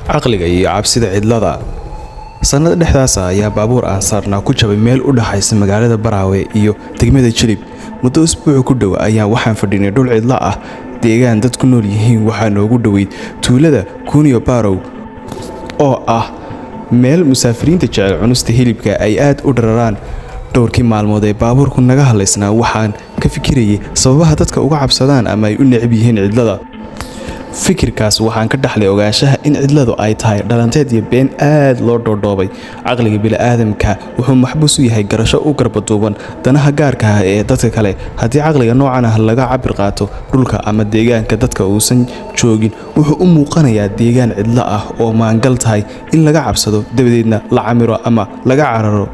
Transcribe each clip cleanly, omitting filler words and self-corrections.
caqliga iyo cabsida cidlada. Sanad dhexdaas ayaa baabuur aan saarnaa ku jabay meel u dhaxaysa magaalada Baraawe iyo degmada Jilib. Muddo usbuuc ku dhow ayaa waxaan fadhinay dhul cidla ah, deegaan dad ku nool yihiin. Waxaa noogu dhoweyd tuulada Kuniyo Barow oo ah meel musaafiriinta jecel cunista hilibka ay aad u dhararaan. dhowrkii maalmood ee baabuurku naga haleysnaa waxaan ka fikirayay sababaha dadka uga cabsadaan ama ay u neceb yihiin cidlada. fikirkaas waxaan ka dhaxlay ogaanshaha in cidladu ay tahay dhalanteed iyo been aad loo dhoodhoobay. caqliga bini'aadamka wuxuu maxbuus u yahay garasho u garbaduuban danaha gaarka ah ee dadka kale. haddii caqliga noocan ah laga cabir qaato dhulka ama deegaanka dadka uusan joogin, wuxuu u muuqanayaa deegaan cidlo ah oo maangal tahay in laga cabsado, dabadeedna la camiro ama laga cararo.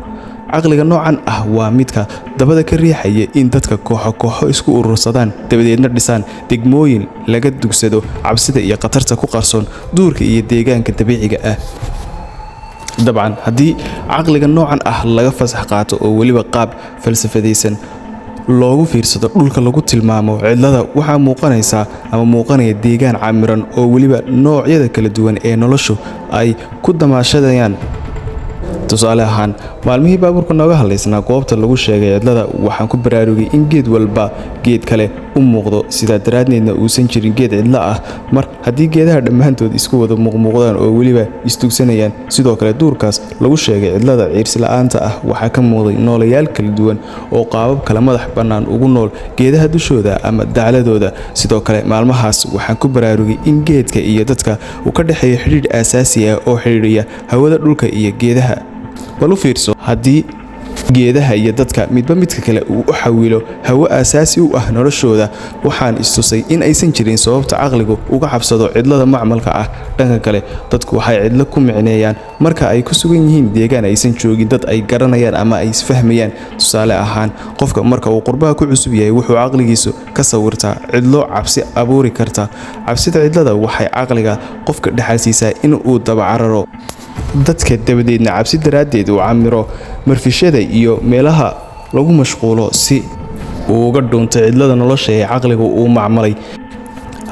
caqliga noocan ah waa midka dabada ka riixaya in dadka kooxo isku urursadaan, dabadeedna dhisaan degmooyin laga dugsado cabsida iyo khatarta ku qarsoon duurka iyo deegaanka dabiiciga ah. dabcan haddii caqliga noocan ah laga fasax qaato oo weliba qaab falsafadaysan loogu fiirsado dhulka lagu tilmaamo cidlada, waxaa muuqanaya deegaan camiran oo weliba noocyada kala duwan ee noloshu ay ku damaashadayaan. tusaale ahaan, maalmihii baabuurka nooga haleysnaa goobta lagu sheegay cidlada, waxaan ku baraarugay in geed walba geed kale u muuqdo, sidaa daraaddeedna uusan jirin geed cidlo ah mar haddii geedaha dhammaantood isku wada muuqmuuqdaan oo weliba istugsanayaan. sidoo kale duurkaas lagu sheegay cidlada ciirsila'aanta ah waxaa ka muuqday noolayaal kala duwan oo qaabab kala madax bannaan ugu nool geedaha dushooda ama dacladooda. sidoo kale maalmahaas waxaan ku baraarugay in geedka iyo dadka uu ka dhexeeyo xidhiidh aasaasi ah oo xidhiidhiya hawada, dhulka iyo geedaha. bal u fiirso, haddii geedaha iyo dadka midba midka kale uu u xawilo hawo aasaasi u ah noloshooda, waxaan istusay in aysan jirin sababta caqligu uga cabsado cidlada macmalka ah. dhanka kale, dadku waxay cidlo ku micneeyaan marka ay ku sugan yihiin deegaan aysan joogin dad ay garanayaan ama ay isfahmayaan. tusaale ahaan, qofka marka uu qurbaha ku cusub yahay wuxuu caqligiisu ka sawirtaa cidlo cabsi abuuri karta. cabsida cidlada waxay caqliga qofka dhaxalsiisaa in uu dabacararo dadka, dabadeedna cabsi daraaddeed uu camiro marfishada iyo meelaha lagu mashquulo si uu uga dhuunto cidlada nolosha ee caqligu uu macmalay.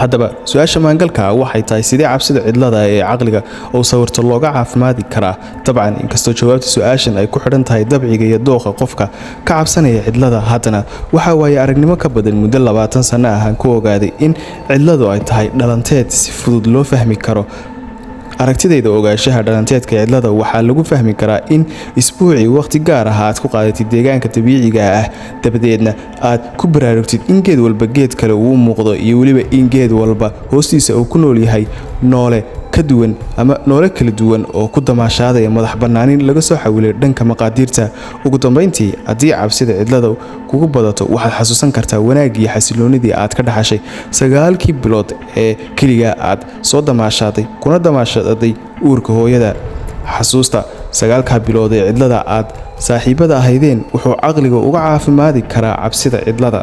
haddaba su-aasha maangalka waxay tahay, sidee cabsida cidlada ee caqliga oo sawirto looga caafimaadi karaa? dabcan, inkastoo jawaabta su-aashan ay ku xidhan tahay dabciga iyo dooqa qofka ka cabsanaya cidlada, haddana waxaa waaye aragnimo ka badan muddo 20 sano ah aan ku ogaaday in cidladu ay tahay dhalanteed si fudud loo fahmi karo. aragtidayda ogaanshaha dhalanteedka cidlada waxaa lagu fahmi karaa in isbuucii waqti gaar ah aad ku qaadatid deegaanka dabiiciga ah, dabadeedna aad ku baraarugtid in geed walba geed kale uu muuqdo, iyo weliba in geed walba hoostiisa uu ku nool yahay noole ka duwan ama noole kala duwan oo ku damaashaadaya madax bannaanin laga soo xawilay dhanka maqaadiirta. ugu dambeyntii, haddii cabsida cidlada kugu badato, waxaad xasuusan kartaa wanaagii iyo xasiloonidii aad ka dhaxashay 9 bilood ee keliya aad soo damaashaaday kuna damaashaday uurka hooyada. xasuusta 9 bilood ee cidlada aad saaxiibada ahaydeen wuxuu caqliga uga caafimaadi karaa cabsida cidlada.